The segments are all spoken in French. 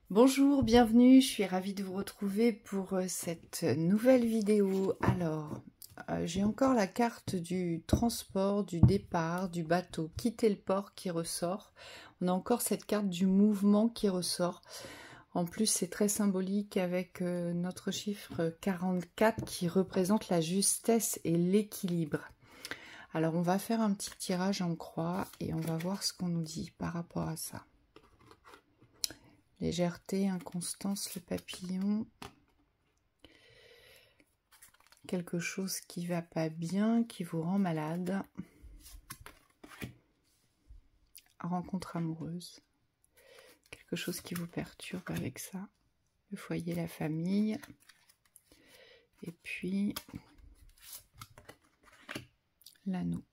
Bonjour, bienvenue, je suis ravie de vous retrouver pour cette nouvelle vidéo. Alors, j'ai encore la carte du transport, du départ, du bateau, quitter le port qui ressort. On a encore cette carte du mouvement qui ressort. En plus, c'est très symbolique avec notre chiffre 44 qui représente la justesse et l'équilibre. Alors, on va faire un petit tirage en croix et on va voir ce qu'on nous dit par rapport à ça. Légèreté, inconstance, le papillon. Quelque chose qui va pas bien, qui vous rend malade. Rencontre amoureuse. Quelque chose qui vous perturbe avec ça. Le foyer, la famille. Et puis l'anneau.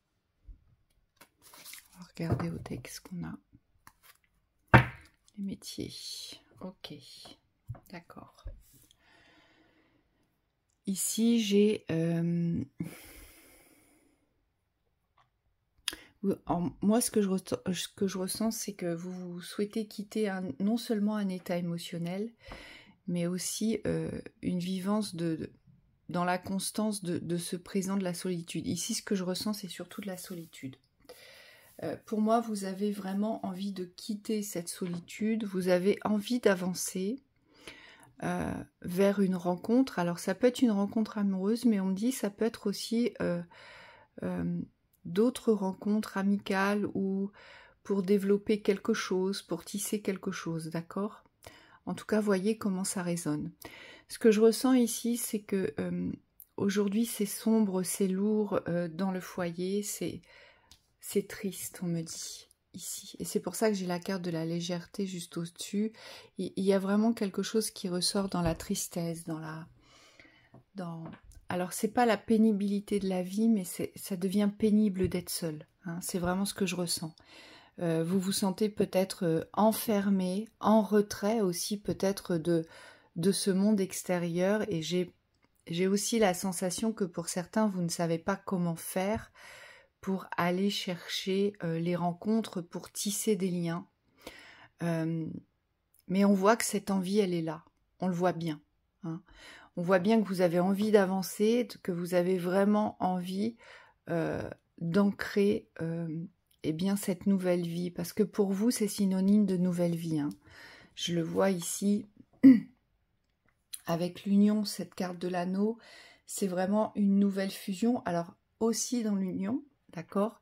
On va regarder au texte qu'on a. Les métiers. Ok. D'accord. Ici, j'ai... moi, ce que je ressens, c'est que vous souhaitez quitter non seulement un état émotionnel, mais aussi une vivance dans la constance de ce présent de la solitude. Ici, ce que je ressens, c'est surtout de la solitude. Pour moi, vous avez vraiment envie de quitter cette solitude, vous avez envie d'avancer vers une rencontre. Alors, ça peut être une rencontre amoureuse, mais on me dit ça peut être aussi d'autres rencontres amicales ou pour développer quelque chose, pour tisser quelque chose, d'accord? En tout cas, voyez comment ça résonne. Ce que je ressens ici, c'est que aujourd'hui, c'est sombre, c'est lourd dans le foyer, c'est triste, on me dit, ici. Et c'est pour ça que j'ai la carte de la légèreté juste au-dessus. Il y a vraiment quelque chose qui ressort dans la tristesse, Alors, c'est pas la pénibilité de la vie, mais ça devient pénible d'être seul. Hein, c'est vraiment ce que je ressens. Vous vous sentez peut-être enfermé, en retrait aussi peut-être de ce monde extérieur. Et j'ai aussi la sensation que pour certains, vous ne savez pas comment faire pour aller chercher les rencontres, pour tisser des liens. Mais on voit que cette envie, elle est là. On le voit bien. Hein. On voit bien que vous avez envie d'avancer, que vous avez vraiment envie d'ancrer eh bien, cette nouvelle vie. Parce que pour vous, c'est synonyme de nouvelle vie. Hein. Je le vois ici avec l'union, cette carte de l'anneau. C'est vraiment une nouvelle fusion. Alors, aussi dans l'union, d'accord ?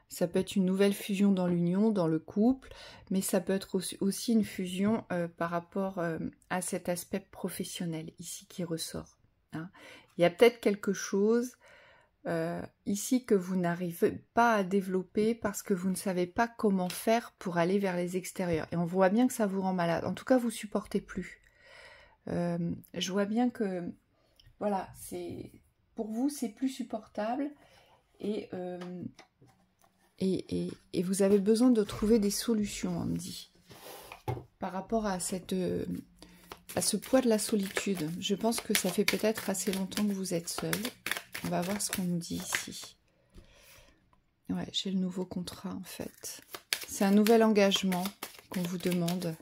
Ça peut être une nouvelle fusion dans l'union, dans le couple, mais ça peut être aussi une fusion par rapport à cet aspect professionnel ici qui ressort. Hein. Il y a peut-être quelque chose ici que vous n'arrivez pas à développer parce que vous ne savez pas comment faire pour aller vers les extérieurs. Et on voit bien que ça vous rend malade. En tout cas, vous supportez plus. Je vois bien que, voilà, pour vous, c'est plus supportable et vous avez besoin de trouver des solutions, on me dit, par rapport à ce poids de la solitude. Je pense que ça fait peut-être assez longtemps que vous êtes seul. On va voir ce qu'on nous dit ici. Ouais, j'ai le nouveau contrat en fait. C'est un nouvel engagement qu'on vous demande.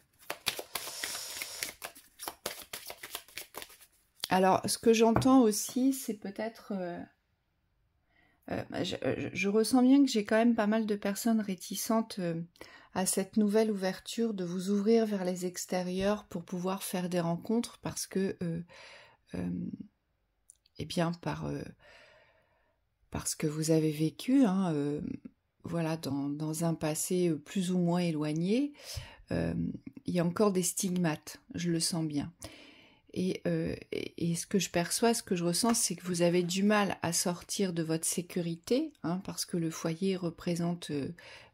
Alors, ce que j'entends aussi, c'est peut-être... je ressens bien que j'ai quand même pas mal de personnes réticentes à cette nouvelle ouverture de vous ouvrir vers les extérieurs pour pouvoir faire des rencontres parce que, eh bien, parce que vous avez vécu, hein, voilà, dans un passé plus ou moins éloigné, il y a encore des stigmates, je le sens bien. Et ce que je perçois, ce que je ressens, c'est que vous avez du mal à sortir de votre sécurité, hein, parce que le foyer représente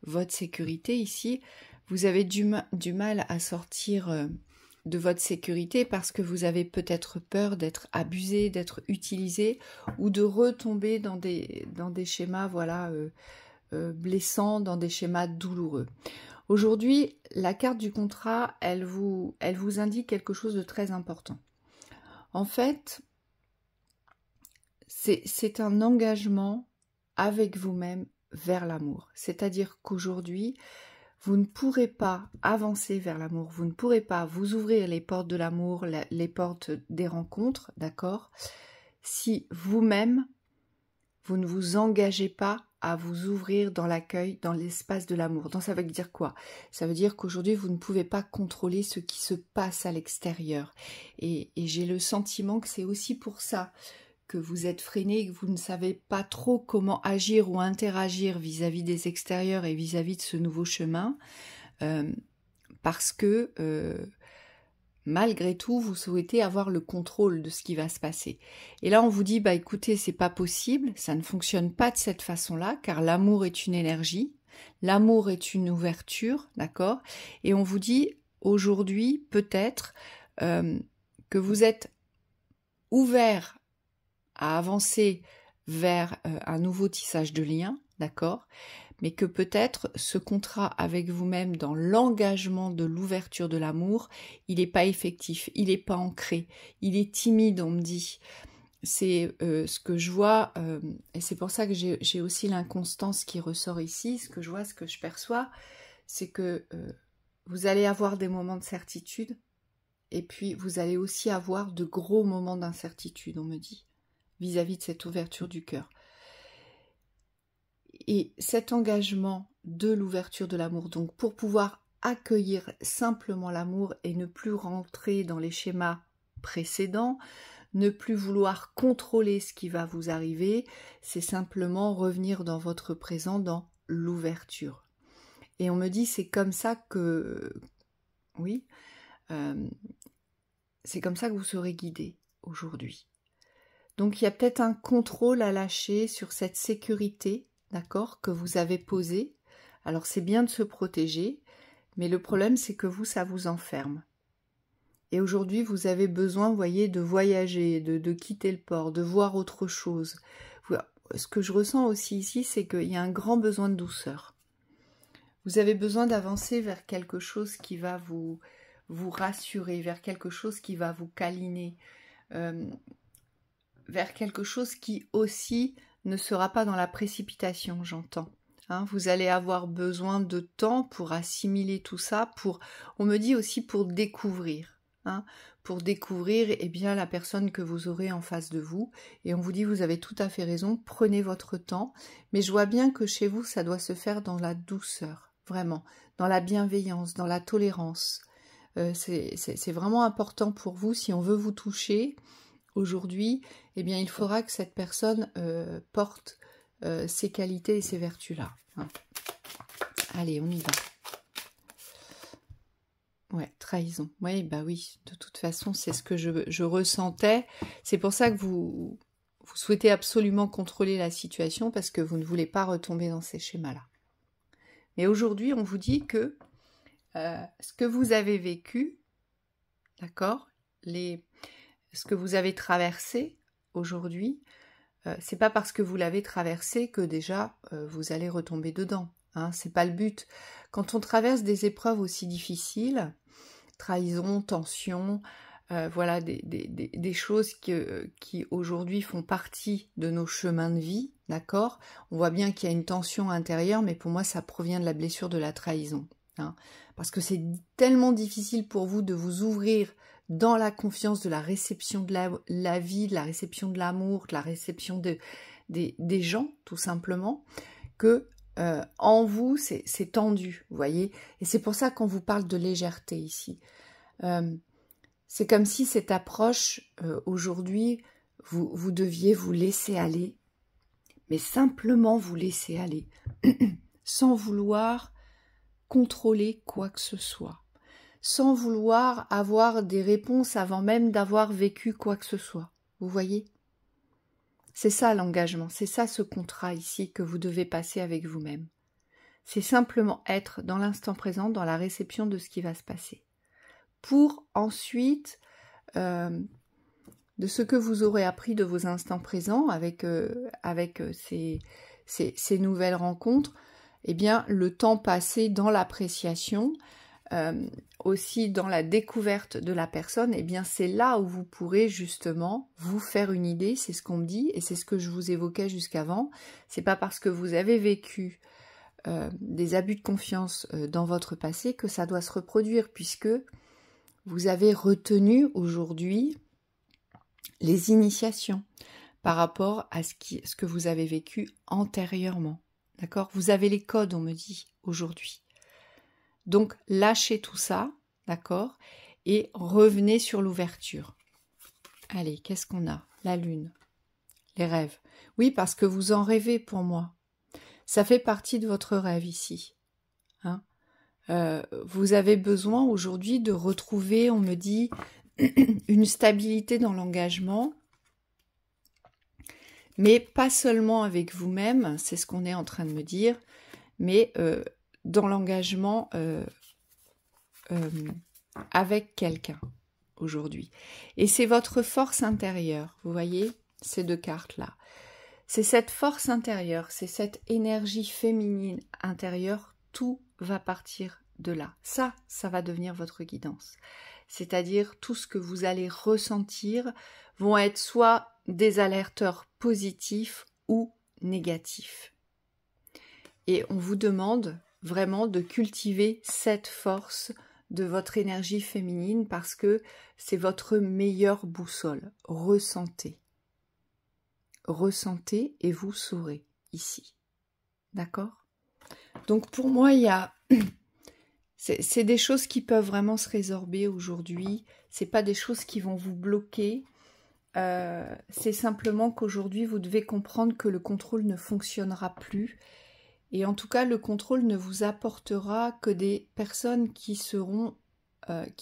votre sécurité ici. Vous avez du mal à sortir de votre sécurité parce que vous avez peut-être peur d'être abusé, d'être utilisé, ou de retomber dans des schémas, voilà, blessants, dans des schémas douloureux. Aujourd'hui, la carte du contrat, elle vous indique quelque chose de très important. En fait, c'est un engagement avec vous-même vers l'amour. C'est-à-dire qu'aujourd'hui, vous ne pourrez pas avancer vers l'amour, vous ne pourrez pas vous ouvrir les portes de l'amour, les portes des rencontres, d'accord, si vous-même, vous ne vous engagez pas à vous ouvrir dans l'accueil, dans l'espace de l'amour. Donc ça veut dire quoi? Ça veut dire qu'aujourd'hui, vous ne pouvez pas contrôler ce qui se passe à l'extérieur. Et j'ai le sentiment que c'est aussi pour ça que vous êtes freiné, que vous ne savez pas trop comment agir ou interagir vis-à-vis des extérieurs et vis-à-vis de ce nouveau chemin, parce que malgré tout, vous souhaitez avoir le contrôle de ce qui va se passer. Et là, on vous dit, bah écoutez, c'est pas possible, ça ne fonctionne pas de cette façon-là, car l'amour est une énergie, l'amour est une ouverture, d'accord? Et on vous dit, aujourd'hui, peut-être, que vous êtes ouvert à avancer vers un nouveau tissage de liens, d'accord? Mais que peut-être ce contrat avec vous-même dans l'engagement de l'ouverture de l'amour, il n'est pas effectif, il n'est pas ancré, il est timide, on me dit. C'est ce que je vois, et c'est pour ça que j'ai aussi l'inconstance qui ressort ici. Ce que je vois, ce que je perçois, c'est que vous allez avoir des moments de certitude, et puis vous allez aussi avoir de gros moments d'incertitude, on me dit, vis-à-vis de cette ouverture du cœur. Et cet engagement de l'ouverture de l'amour, donc pour pouvoir accueillir simplement l'amour et ne plus rentrer dans les schémas précédents, ne plus vouloir contrôler ce qui va vous arriver, c'est simplement revenir dans votre présent, dans l'ouverture. Et on me dit, c'est comme ça que, oui, c'est comme ça que vous serez guidé aujourd'hui. Donc il y a peut-être un contrôle à lâcher sur cette sécurité, d'accord, que vous avez posée. Alors c'est bien de se protéger, mais le problème c'est que vous, ça vous enferme. Et aujourd'hui, vous avez besoin, vous voyez, de voyager, de quitter le port, de voir autre chose. Ce que je ressens aussi ici, c'est qu'il y a un grand besoin de douceur. Vous avez besoin d'avancer vers quelque chose qui va vous rassurer, vers quelque chose qui va vous câliner, vers quelque chose qui aussi ne sera pas dans la précipitation, j'entends. Hein, vous allez avoir besoin de temps pour assimiler tout ça, on me dit aussi pour découvrir. Hein, pour découvrir eh bien, la personne que vous aurez en face de vous. Et on vous dit, vous avez tout à fait raison, prenez votre temps. Mais je vois bien que chez vous, ça doit se faire dans la douceur, vraiment, dans la bienveillance, dans la tolérance. C'est vraiment important pour vous, si on veut vous toucher aujourd'hui, eh bien, il faudra que cette personne porte ces qualités et ces vertus-là. Hein. Allez, on y va. Ouais, trahison. Oui, bah oui, de toute façon, c'est ce que je ressentais. C'est pour ça que vous souhaitez absolument contrôler la situation, parce que vous ne voulez pas retomber dans ces schémas-là. Mais aujourd'hui, on vous dit que ce que vous avez vécu, d'accord, ce que vous avez traversé aujourd'hui, c'est pas parce que vous l'avez traversé que déjà vous allez retomber dedans. Hein, c'est pas le but. Quand on traverse des épreuves aussi difficiles, trahison, tension, voilà des choses qui aujourd'hui font partie de nos chemins de vie, d'accord? On voit bien qu'il y a une tension intérieure, mais pour moi ça provient de la blessure de la trahison. Hein, parce que c'est tellement difficile pour vous de vous ouvrir dans la confiance de la réception de la vie, de la réception de l'amour, de la réception des gens, tout simplement, que en vous, c'est tendu, vous voyez. Et c'est pour ça qu'on vous parle de légèreté ici. C'est comme si cette approche, aujourd'hui, vous deviez vous laisser aller, mais simplement vous laisser aller, sans vouloir contrôler quoi que ce soit, sans vouloir avoir des réponses avant même d'avoir vécu quoi que ce soit. Vous voyez ? C'est ça l'engagement, c'est ça ce contrat ici que vous devez passer avec vous-même. C'est simplement être dans l'instant présent, dans la réception de ce qui va se passer. Pour ensuite, de ce que vous aurez appris de vos instants présents avec ces nouvelles rencontres, eh bien, le temps passé dans l'appréciation, aussi dans la découverte de la personne, eh bien, c'est là où vous pourrez justement vous faire une idée, c'est ce qu'on me dit, et c'est ce que je vous évoquais jusqu'avant. C'est pas parce que vous avez vécu des abus de confiance dans votre passé que ça doit se reproduire, puisque vous avez retenu aujourd'hui les initiations par rapport à ce que vous avez vécu antérieurement. D'accord? Vous avez les codes, on me dit, aujourd'hui. Donc, lâchez tout ça, d'accord? Et revenez sur l'ouverture. Allez, qu'est-ce qu'on a? La lune. Les rêves. Oui, parce que vous en rêvez pour moi. Ça fait partie de votre rêve ici. Hein? Vous avez besoin aujourd'hui de retrouver, on me dit, une stabilité dans l'engagement, mais pas seulement avec vous-même, c'est ce qu'on est en train de me dire, mais dans l'engagement avec quelqu'un aujourd'hui. Et c'est votre force intérieure, vous voyez, ces deux cartes-là. C'est cette force intérieure, c'est cette énergie féminine intérieure, tout va partir de là. Ça va devenir votre guidance. C'est-à-dire tout ce que vous allez ressentir vont être soit des alerteurs positifs ou négatifs. Et on vous demande vraiment de cultiver cette force de votre énergie féminine parce que c'est votre meilleure boussole. Ressentez. Ressentez et vous saurez ici. D'accord? Donc pour moi, il y a... C'est des choses qui peuvent vraiment se résorber aujourd'hui. C'est pas des choses qui vont vous bloquer. C'est simplement qu'aujourd'hui, vous devez comprendre que le contrôle ne fonctionnera plus. Et en tout cas, le contrôle ne vous apportera que des personnes qui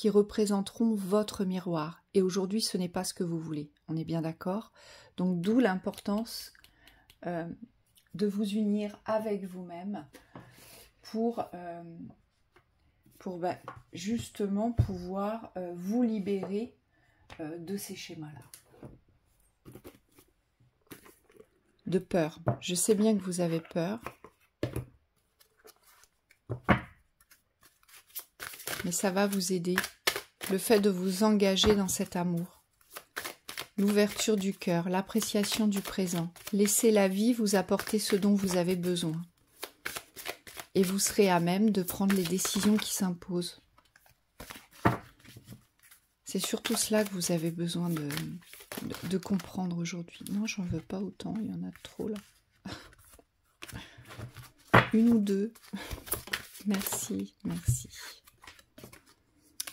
représenteront votre miroir. Et aujourd'hui, ce n'est pas ce que vous voulez. On est bien d'accord? Donc, d'où l'importance de vous unir avec vous-même pour justement pouvoir vous libérer de ces schémas-là. De peur. Je sais bien que vous avez peur. Mais ça va vous aider. Le fait de vous engager dans cet amour. L'ouverture du cœur, l'appréciation du présent. Laissez la vie vous apporter ce dont vous avez besoin. Et vous serez à même de prendre les décisions qui s'imposent. C'est surtout cela que vous avez besoin de comprendre aujourd'hui. Non, j'en veux pas autant, il y en a trop là. Une ou deux. Merci, merci.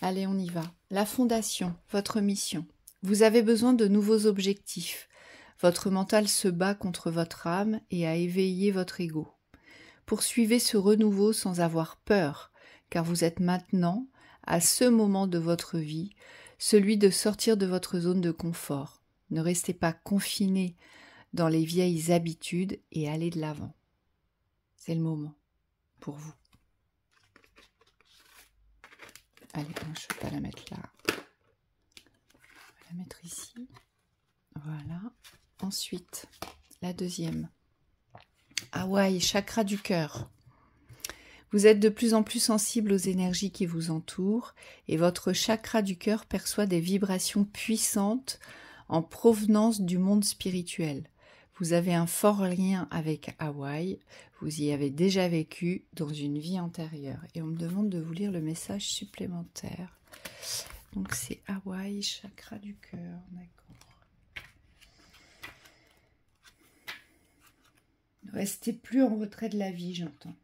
Allez, on y va. La fondation, votre mission. Vous avez besoin de nouveaux objectifs. Votre mental se bat contre votre âme et a éveillé votre ego. Poursuivez ce renouveau sans avoir peur, car vous êtes maintenant, à ce moment de votre vie, celui de sortir de votre zone de confort. Ne restez pas confiné dans les vieilles habitudes et allez de l'avant. C'est le moment pour vous. Allez, je ne vais pas la mettre là. Je vais la mettre ici. Voilà. Ensuite, la deuxième. Hawaï, chakra du cœur. Vous êtes de plus en plus sensible aux énergies qui vous entourent et votre chakra du cœur perçoit des vibrations puissantes en provenance du monde spirituel. Vous avez un fort lien avec Hawaï, vous y avez déjà vécu dans une vie antérieure. Et on me demande de vous lire le message supplémentaire. Donc c'est Hawaï, chakra du cœur, d'accord. Ne restez plus en retrait de la vie, j'entends.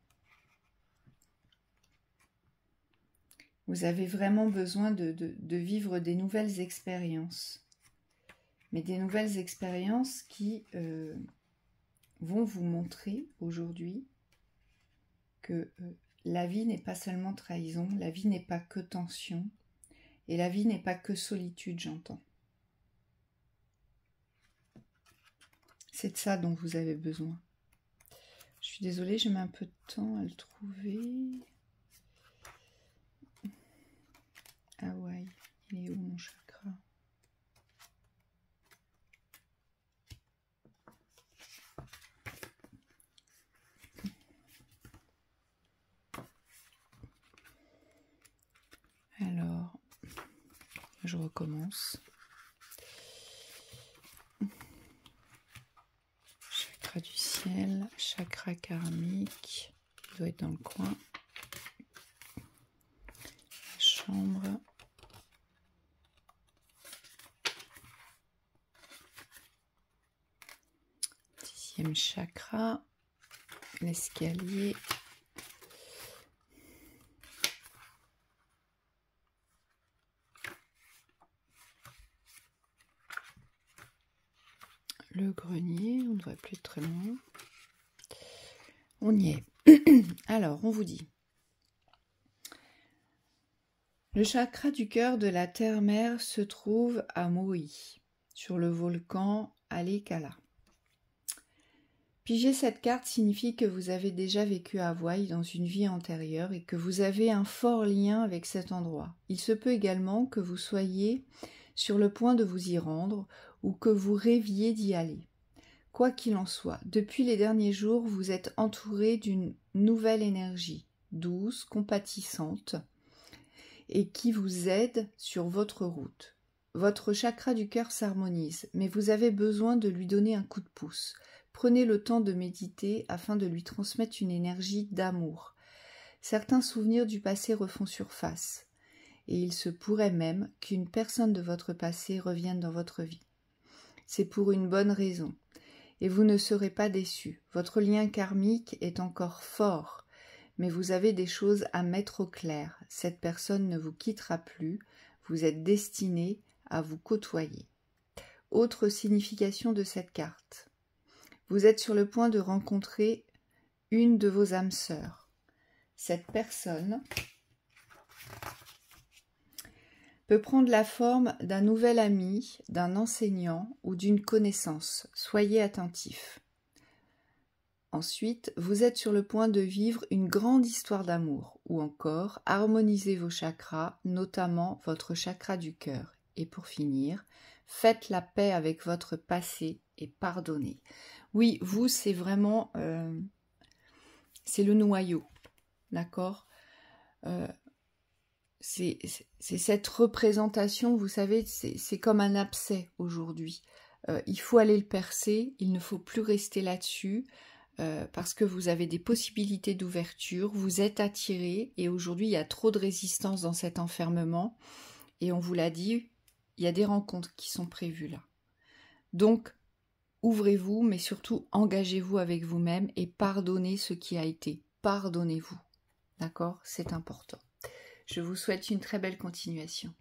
Vous avez vraiment besoin de vivre des nouvelles expériences. Mais des nouvelles expériences qui vont vous montrer aujourd'hui que la vie n'est pas seulement trahison, la vie n'est pas que tension, et la vie n'est pas que solitude, j'entends. C'est de ça dont vous avez besoin. Je suis désolée, j'ai mis un peu de temps à le trouver. Ah ouais, il est où mon chakra? Alors, je recommence. Chakra du ciel, chakra karmique. doit être dans le coin. Chambre. Dixième chakra. L'escalier. Le grenier, on ne devrait plus être très loin. On y est. Alors, on vous dit. Le chakra du cœur de la terre-mère se trouve à Maui, sur le volcan Haleakala. Piger cette carte signifie que vous avez déjà vécu à Hawaï dans une vie antérieure et que vous avez un fort lien avec cet endroit. Il se peut également que vous soyez sur le point de vous y rendre ou que vous rêviez d'y aller. Quoi qu'il en soit, depuis les derniers jours, vous êtes entouré d'une nouvelle énergie, douce, compatissante, et qui vous aide sur votre route. Votre chakra du cœur s'harmonise, mais vous avez besoin de lui donner un coup de pouce. Prenez le temps de méditer afin de lui transmettre une énergie d'amour. Certains souvenirs du passé refont surface, et il se pourrait même qu'une personne de votre passé revienne dans votre vie. C'est pour une bonne raison, et vous ne serez pas déçus. Votre lien karmique est encore fort, mais vous avez des choses à mettre au clair. Cette personne ne vous quittera plus, vous êtes destiné à vous côtoyer. Autre signification de cette carte. Vous êtes sur le point de rencontrer une de vos âmes sœurs. Cette personne peut prendre la forme d'un nouvel ami, d'un enseignant ou d'une connaissance. Soyez attentifs. Ensuite, vous êtes sur le point de vivre une grande histoire d'amour, ou encore harmonisez vos chakras, notamment votre chakra du cœur. Et pour finir, faites la paix avec votre passé et pardonnez. Oui, vous, c'est vraiment, c'est le noyau, d'accord ? C'est cette représentation, vous savez, c'est comme un abcès aujourd'hui. Il faut aller le percer, il ne faut plus rester là-dessus. Parce que vous avez des possibilités d'ouverture, vous êtes attiré et aujourd'hui il y a trop de résistance dans cet enfermement et on vous l'a dit, il y a des rencontres qui sont prévues là. Donc ouvrez-vous mais surtout engagez-vous avec vous-même et pardonnez ce qui a été. Pardonnez-vous, d'accord ? C'est important. Je vous souhaite une très belle continuation.